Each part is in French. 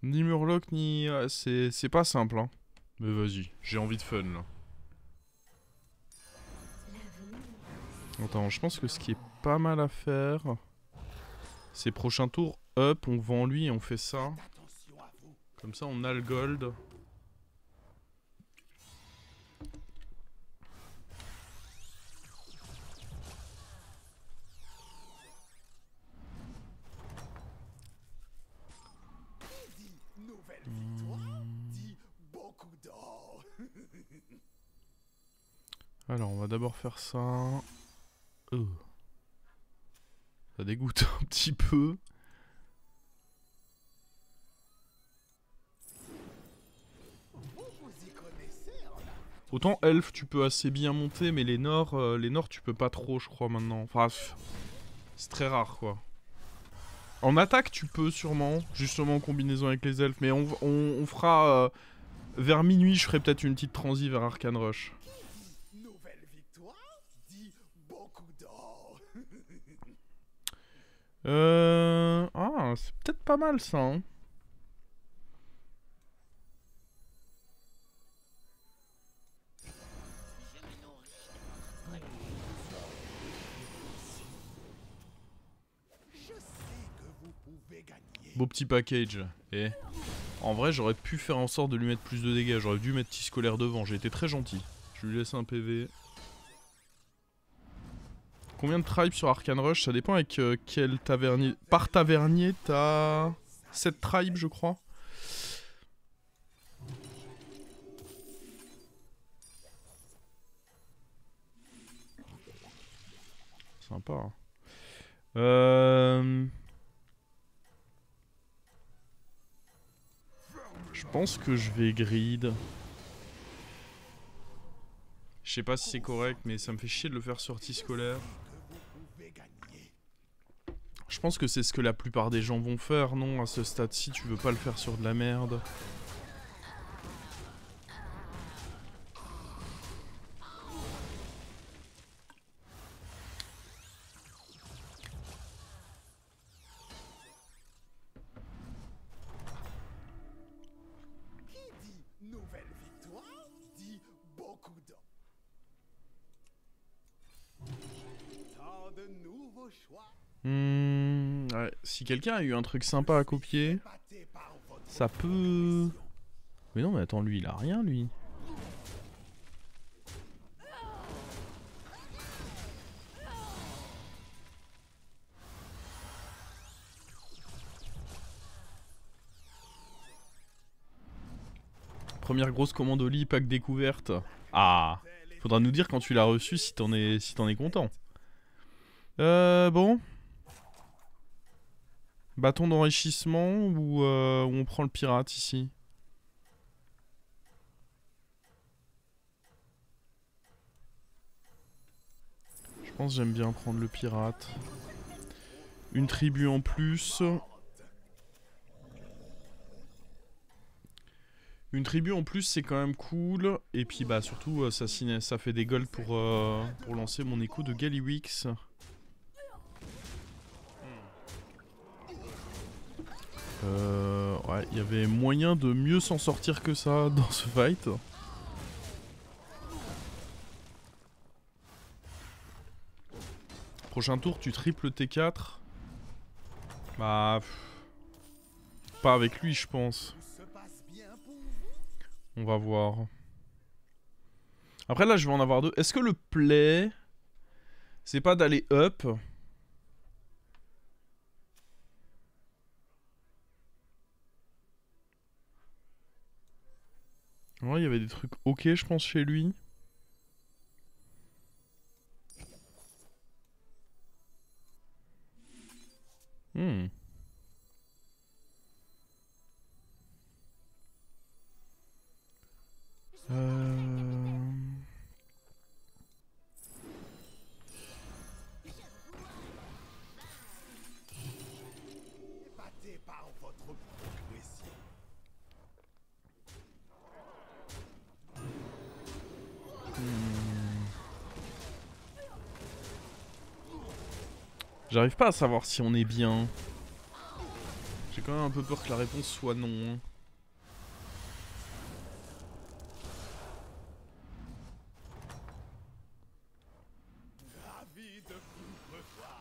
Ni Murloc, ni... c'est pas simple, hein. Mais vas-y, j'ai envie de fun, là. Attends, je pense que ce qui est pas mal à faire... C'est prochain tour, up, on vend lui et on fait ça. Comme ça, on a le gold. Alors, on va d'abord faire ça. Ça dégoûte un petit peu. Autant elf, tu peux assez bien monter, mais les nords, tu peux pas trop, je crois, maintenant. Enfin, c'est très rare, quoi. En attaque, tu peux sûrement, justement en combinaison avec les elfes, mais on fera... vers minuit, je ferai peut-être une petite transi vers Arcane Rush. Ah, c'est peut-être pas mal, ça, hein. Beau petit package. Et en vrai, j'aurais pu faire en sorte de lui mettre plus de dégâts. J'aurais dû mettre T-Scolaire devant. J'ai été très gentil. Je lui laisse un PV. Combien de tribes sur Arcane Rush? Ça dépend avec quel tavernier. Par tavernier, t'as 7 tribes, je crois. Sympa. Hein. Je pense que je vais grid. Je sais pas si c'est correct, mais ça me fait chier de le faire sortie scolaire. Je pense que c'est ce que la plupart des gens vont faire, non? À ce stade-ci, tu veux pas le faire sur de la merde. Ouais. Si quelqu'un a eu un truc sympa à copier, ça peut... Mais non, mais attends, lui, il a rien, lui. Première grosse commande au lit, pack découverte. Ah, faudra nous dire quand tu l'as reçu si t'en es content. Bon. Bâton d'enrichissement ou on prend le pirate ici? Je pense que j'aime bien prendre le pirate. Une tribu en plus. Une tribu en plus, c'est quand même cool. Et puis bah surtout, ça fait des golds pour lancer mon écho de Gallywix. Ouais, il y avait moyen de mieux s'en sortir que ça dans ce fight. Prochain tour, tu triples T4. Bah... Pas avec lui, je pense. On va voir. Après, là, je vais en avoir deux. Est-ce que le play... C'est pas d'aller up? Ouais, il y avait des trucs ok, je pense, chez lui. Hmm. J'arrive pas à savoir si on est bien. quand même un peu peur que la réponse soit non. Hein.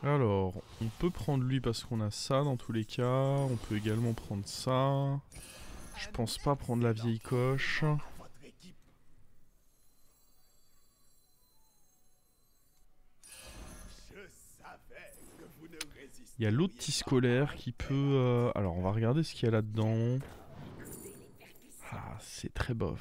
Alors, on peut prendre lui parce qu'on a ça dans tous les cas. On peut également prendre ça. Je pense pas prendre la vieille coche. Il y a l'autre petit scolaire qui peut... Alors, on va regarder ce qu'il y a là-dedans. Ah, c'est très bof.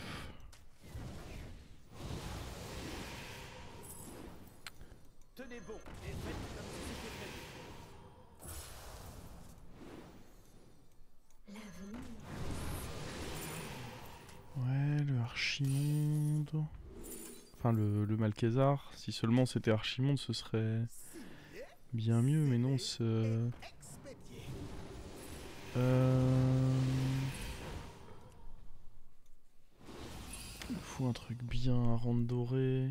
Ouais, le Archimonde. Enfin, le Malkézar. Si seulement c'était Archimonde, ce serait bien mieux, mais non, c'est... Il faut un truc bien à rendre doré.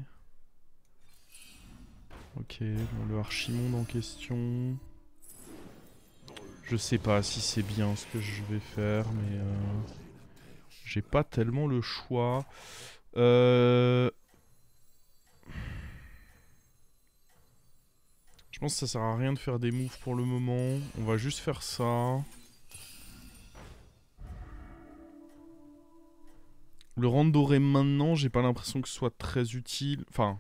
Ok, bon, le Archimonde en question. Je sais pas si c'est bien ce que je vais faire, mais... j'ai pas tellement le choix. Je pense que ça sert à rien de faire des moves pour le moment. On va juste faire ça. Le rendre doré maintenant, j'ai pas l'impression que ce soit très utile. Enfin,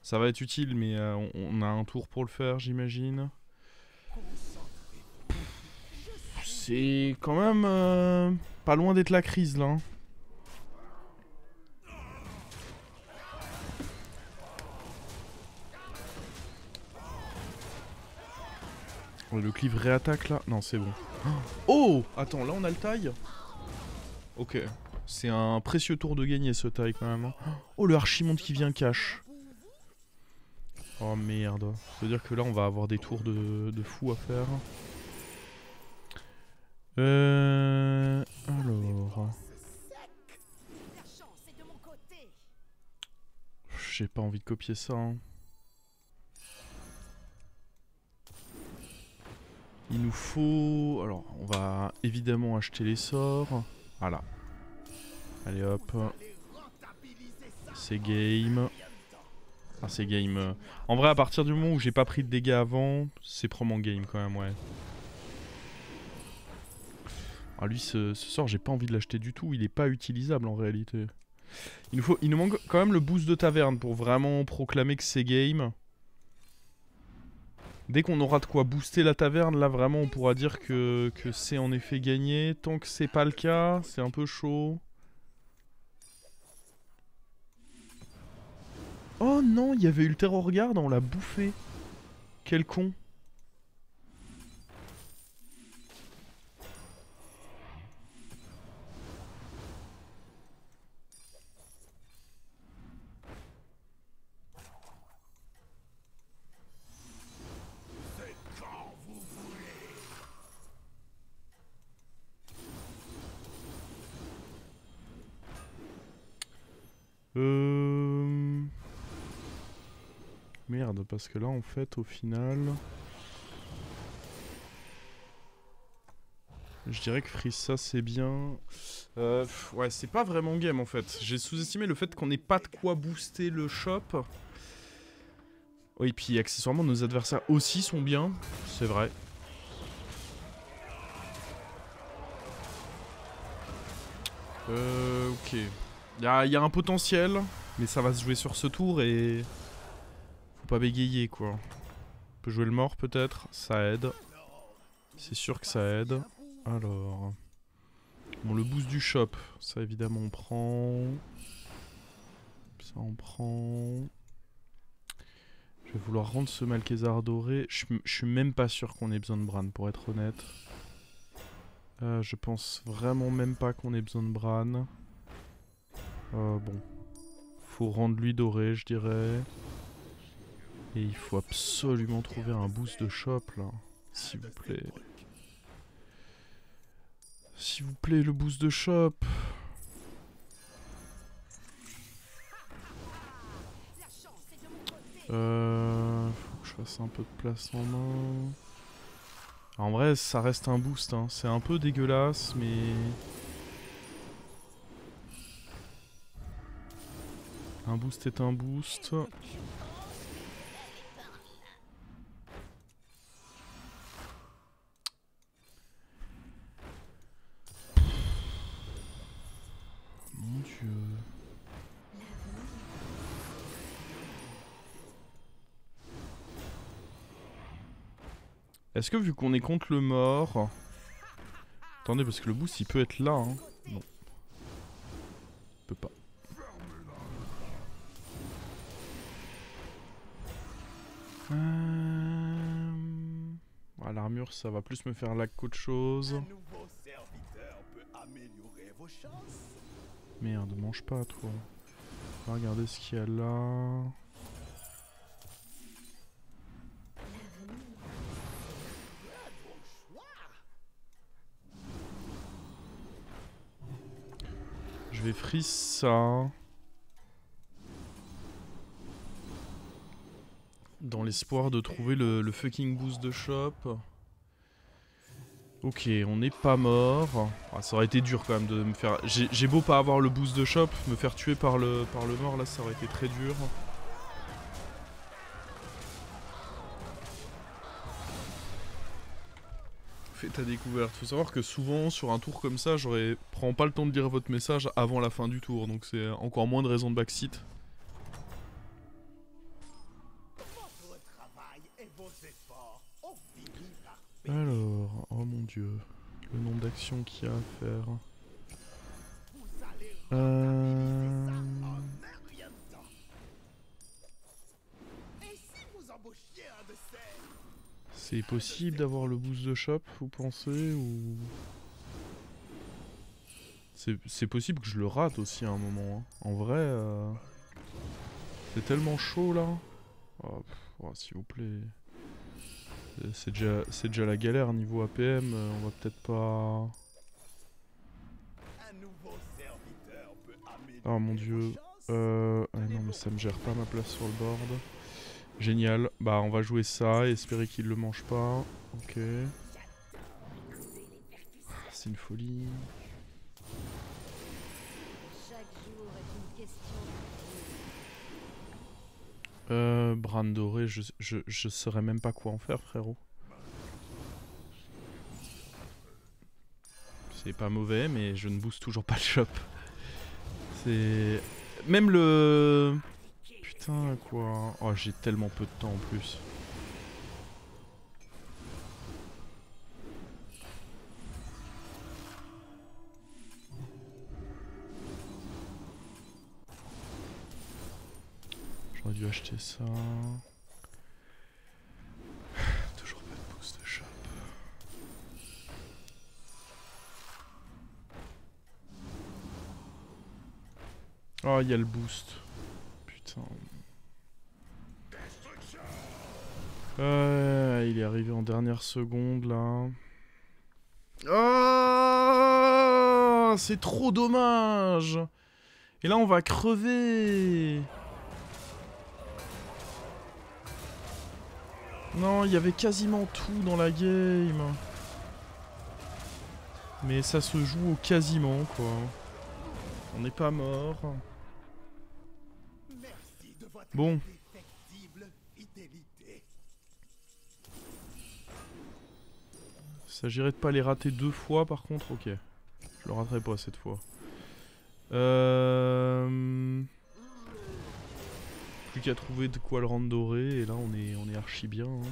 ça va être utile, mais on a un tour pour le faire, j'imagine. C'est quand même pas loin d'être la crise, là. Le clive réattaque, là. Non, c'est bon. Oh! Attends, là, on a le taille. Ok. C'est un précieux tour de gagner, ce taille, quand même. Oh, le Archimonde qui vient cash. Oh, merde. Ça veut dire que là, on va avoir des tours de fou à faire. Alors... J'ai pas envie de copier ça. Hein. Il nous faut... Alors, on va évidemment acheter les sorts. Voilà. Allez hop. C'est game. Ah, c'est game. En vrai, à partir du moment où j'ai pas pris de dégâts avant, c'est probablement game quand même, ouais. Ah, lui, ce sort, j'ai pas envie de l'acheter du tout. Il est pas utilisable en réalité. Il nous manque quand même le boost de taverne pour vraiment proclamer que c'est game. Dès qu'on aura de quoi booster la taverne, là vraiment on pourra dire que c'est en effet gagné. Tant que c'est pas le cas, c'est un peu chaud. Oh non, il y avait eu le Terror Guard, on l'a bouffé. Quel con. Merde, parce que là en fait au final... Je dirais que freeze ça c'est bien. Ouais, c'est pas vraiment game en fait. J'ai sous-estimé le fait qu'on n'ait pas de quoi booster le shop. Oui, puis accessoirement nos adversaires aussi sont bien. C'est vrai. Ok. Il y a un potentiel, mais ça va se jouer sur ce tour et... Faut pas bégayer quoi. On peut jouer le mort peut-être, ça aide. C'est sûr que ça aide. Alors... Bon, le boost du shop, ça évidemment on prend. Ça on prend. Je vais vouloir rendre ce Malkézar doré. Je suis même pas sûr qu'on ait besoin de Bran pour être honnête. Je pense vraiment même pas qu'on ait besoin de Bran. Bon. Faut rendre lui doré, je dirais. Et il faut absolument trouver un boost de shop là. S'il vous plaît. S'il vous plaît, le boost de shop. Faut que je fasse un peu de place en main. En vrai, ça reste un boost, hein. C'est un peu dégueulasse, mais... Un boost est un boost. Mon Dieu. Est-ce que vu qu'on est contre le mort... Attendez, parce que le boost il peut être là, hein. Non. Il peut pas. Ah, l'armure ça va plus me faire lag qu'autre chose. Merde, mange pas toi. On va regarder ce qu'il y a là. Je vais freeze ça. Dans l'espoir de trouver le fucking boost de shop. Ok, on n'est pas mort. Ah, ça aurait été dur quand même de me faire... J'ai beau pas avoir le boost de shop, me faire tuer par le mort là, ça aurait été très dur. Fais ta découverte. Faut savoir que souvent sur un tour comme ça, prends pas le temps de lire votre message avant la fin du tour, donc c'est encore moins de raison de backseat. Alors, oh mon dieu, le nombre d'actions qu'il y a à faire. C'est possible d'avoir le boost de shop, vous pensez, ou... C'est possible que je le rate aussi à un moment, hein. En vrai, c'est tellement chaud là. Oh, oh, s'il vous plaît. C'est déjà la galère niveau APM, on va peut-être pas... Oh mon dieu. Ah non mais ça me gère pas ma place sur le board. Génial. Bah on va jouer ça et espérer qu'il le mange pas. Ok. C'est une folie. Bran doré, je saurais même pas quoi en faire, frérot. C'est pas mauvais, mais je ne booste toujours pas le shop. C'est... Même le... Putain, quoi. Oh, j'ai tellement peu de temps en plus. J'aurais dû acheter ça. Toujours pas de boost de shop. Oh, il y a le boost. Putain. Il est arrivé en dernière seconde là. Oh, c'est trop dommage. Et là on va crever. Non, il y avait quasiment tout dans la game. Mais ça se joue au quasiment quoi. On n'est pas mort. Bon. Il s'agirait de pas les rater deux fois par contre, ok. Je le raterai pas cette fois. Plus qu'à trouver de quoi le rendre doré et là on est archi bien. Hein.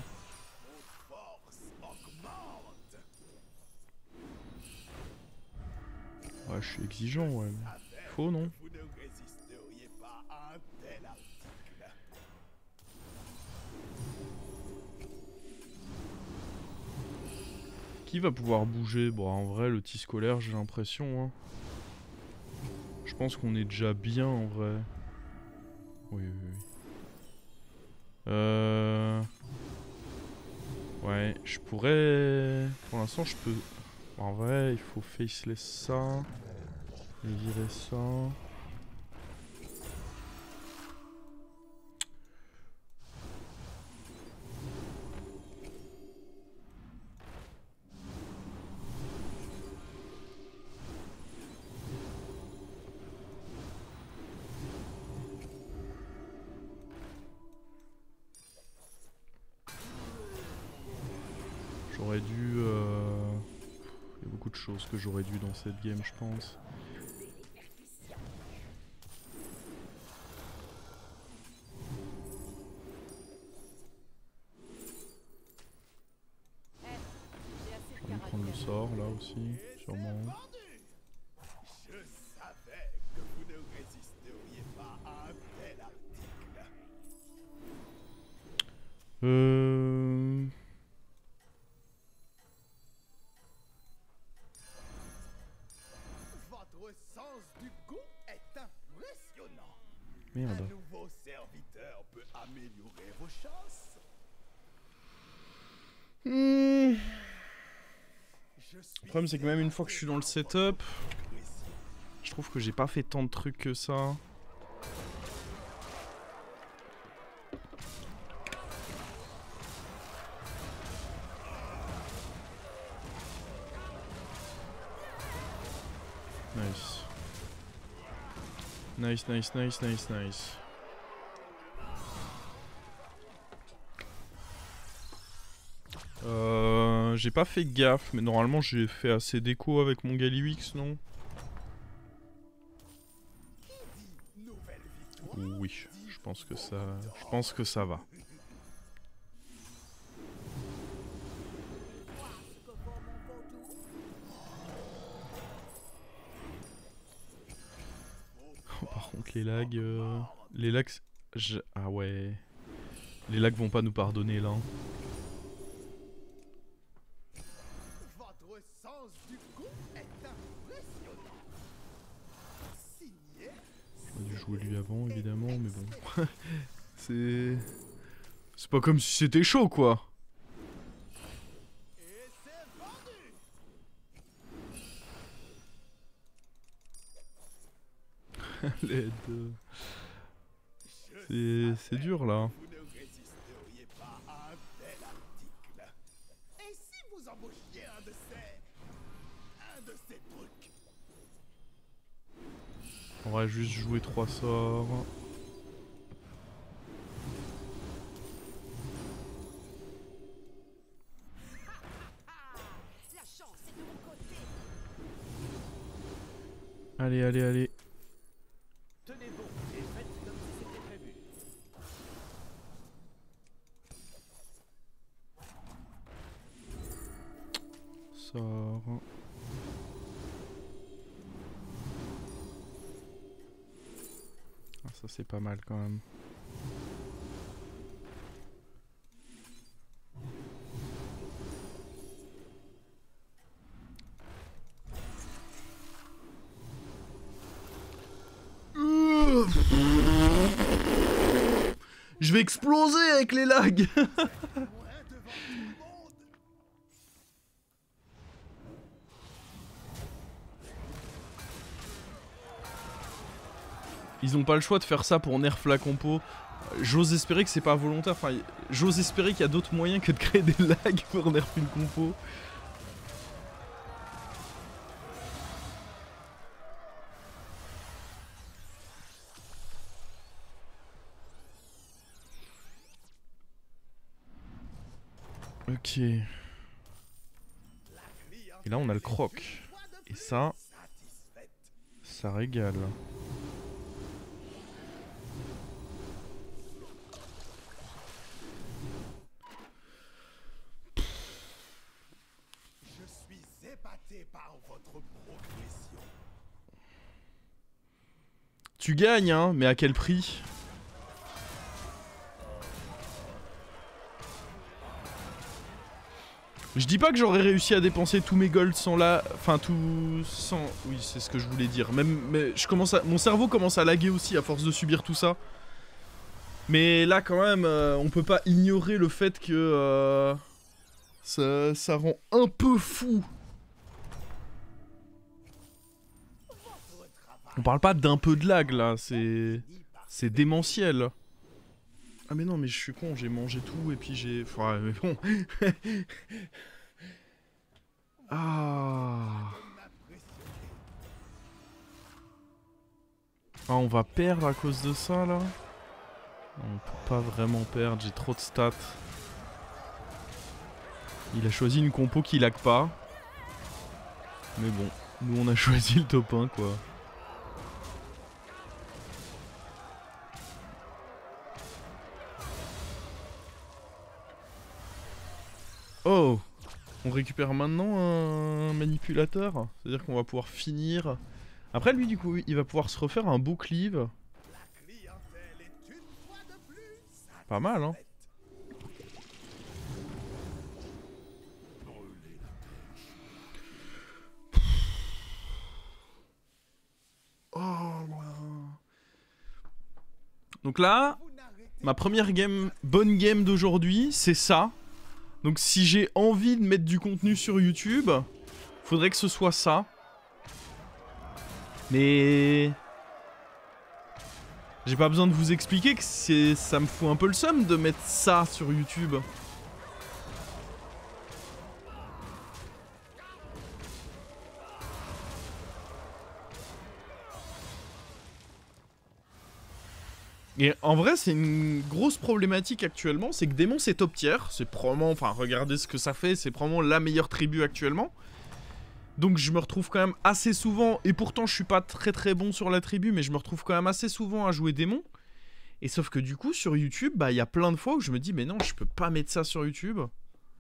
Ouais, je suis exigeant, ouais. Faux, non? Qui va pouvoir bouger? Bon, en vrai, le tis scolaire, j'ai l'impression. Hein. Je pense qu'on est déjà bien, en vrai. Oui, oui, oui. Ouais, je pourrais... Pour l'instant, je peux... En vrai, il faut faceless ça. Et virer ça. choses que j'aurais dû dans cette game, je pense. Je vais prendre le sort là aussi, sûrement. Je savais que vous ne résisteriez pas à un tel article. Votre sens du goût est impressionnant. Merde. Un nouveau serviteur peut améliorer vos chances. Le problème c'est que même une fois que je suis dans le setup, je trouve que j'ai pas fait tant de trucs que ça. Nice. Nice, nice, nice, nice, nice. J'ai pas fait gaffe, mais normalement j'ai fait assez d'écho avec mon Galliwix, non? Oui, je pense que ça va. Oh, par contre les lags, ah ouais, les lags vont pas nous pardonner là. Votre sens du goût est impressionnant. Signé. J'aurais dû jouer lui avant évidemment, mais bon. C'est pas comme si c'était chaud quoi. Et c'est vendu. L'aide. C'est dur là. Vous ne résisteriez pas à un tel article. Et si vous embauchiez un de ces trucs? On va juste jouer 3 sorts. La chance est de mon côté. Allez, allez, allez. Tenez bon et faites comme si c'était prévu. Sort. Ah, ça c'est pas mal quand même. Je vais exploser avec les lags. Moins devant tout le monde. Ils ont pas le choix de faire ça pour nerf la compo. J'ose espérer que c'est pas volontaire. Enfin, j'ose espérer qu'il y a d'autres moyens que de créer des lags pour nerf une compo. Ok. Et là on a le croc. Et ça, ça régale. Je suis épaté par votre progression. Tu gagnes hein, mais à quel prix? Je dis pas que j'aurais réussi à dépenser tous mes golds sans la... Enfin tout... sans... Oui c'est ce que je voulais dire. Même... Mais je commence à... Mon cerveau commence à laguer aussi à force de subir tout ça. Mais là quand même, on peut pas ignorer le fait que... Ça rend un peu fou. On parle pas d'un peu de lag là, c'est démentiel. Ah mais non mais je suis con, j'ai mangé tout et puis j'ai... Enfin mais bon... Ah, on va perdre à cause de ça là. On peut pas vraiment perdre, j'ai trop de stats. Il a choisi une compo qui lag pas. Mais bon, nous on a choisi le top 1 quoi. Oh! On récupère maintenant un manipulateur. C'est-à-dire qu'on va pouvoir finir... Après lui du coup, il va pouvoir se refaire un beau cleave. La clientèle est une fois de plus satisfaite. Pas mal hein. Donc là, Vous n'arrêtez ma première game, bonne game d'aujourd'hui, c'est ça. Donc si j'ai envie de mettre du contenu sur YouTube, faudrait que ce soit ça. Mais... j'ai pas besoin de vous expliquer que ça me fout un peu le seum de mettre ça sur YouTube. Et en vrai, c'est une grosse problématique actuellement, c'est que Démon c'est top tier, c'est probablement, enfin regardez ce que ça fait, c'est probablement la meilleure tribu actuellement. Donc je me retrouve quand même assez souvent, et pourtant je suis pas très bon sur la tribu, mais je me retrouve quand même assez souvent à jouer Démon. Et sauf que du coup sur YouTube, bah il y a plein de fois où je me dis mais non, je peux pas mettre ça sur YouTube.